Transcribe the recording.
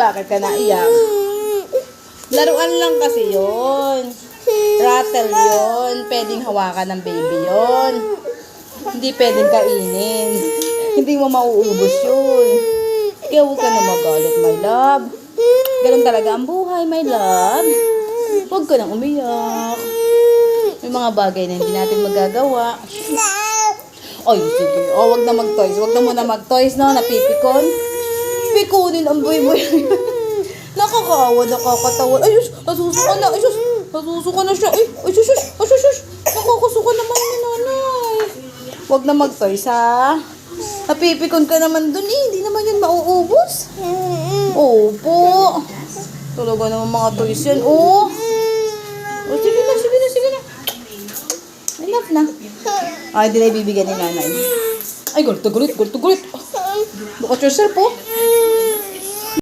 bakit ka naiyak? Laruan lang kasi yon. Rattle yon. Pwedeng hawakan ng baby yon. Hindi pwedeng kainin. Hindi mo mauubos yun. Kaya huwag ka na magalit, my love. Ganun talaga ang buhay, my love. Huwag ka nang umiyak. May mga bagay na hindi natin magagawa. Ay, sige. O, wag na mag-toys. Wag na muna mag-toys, no? Napipikon. Pikunin ang boy-boy. Nakakaawa, nakakatawa. Ay, sus, nasusuka na. Ay, sus, nasusuka na siya. Ay, sus, sus, ay, sus, sus. Nakakasuka naman ni nanay. Wag na mag-toys, ha? Napipikon ka naman dun, eh. Hindi naman yan mauubos. Opo. Talaga naman mga toys yan, oh. O, sige na, sige na, sige na. Enough na. Ay, di na ibibigyan ni nanay. Ay, gulit. Look at yourself, oh.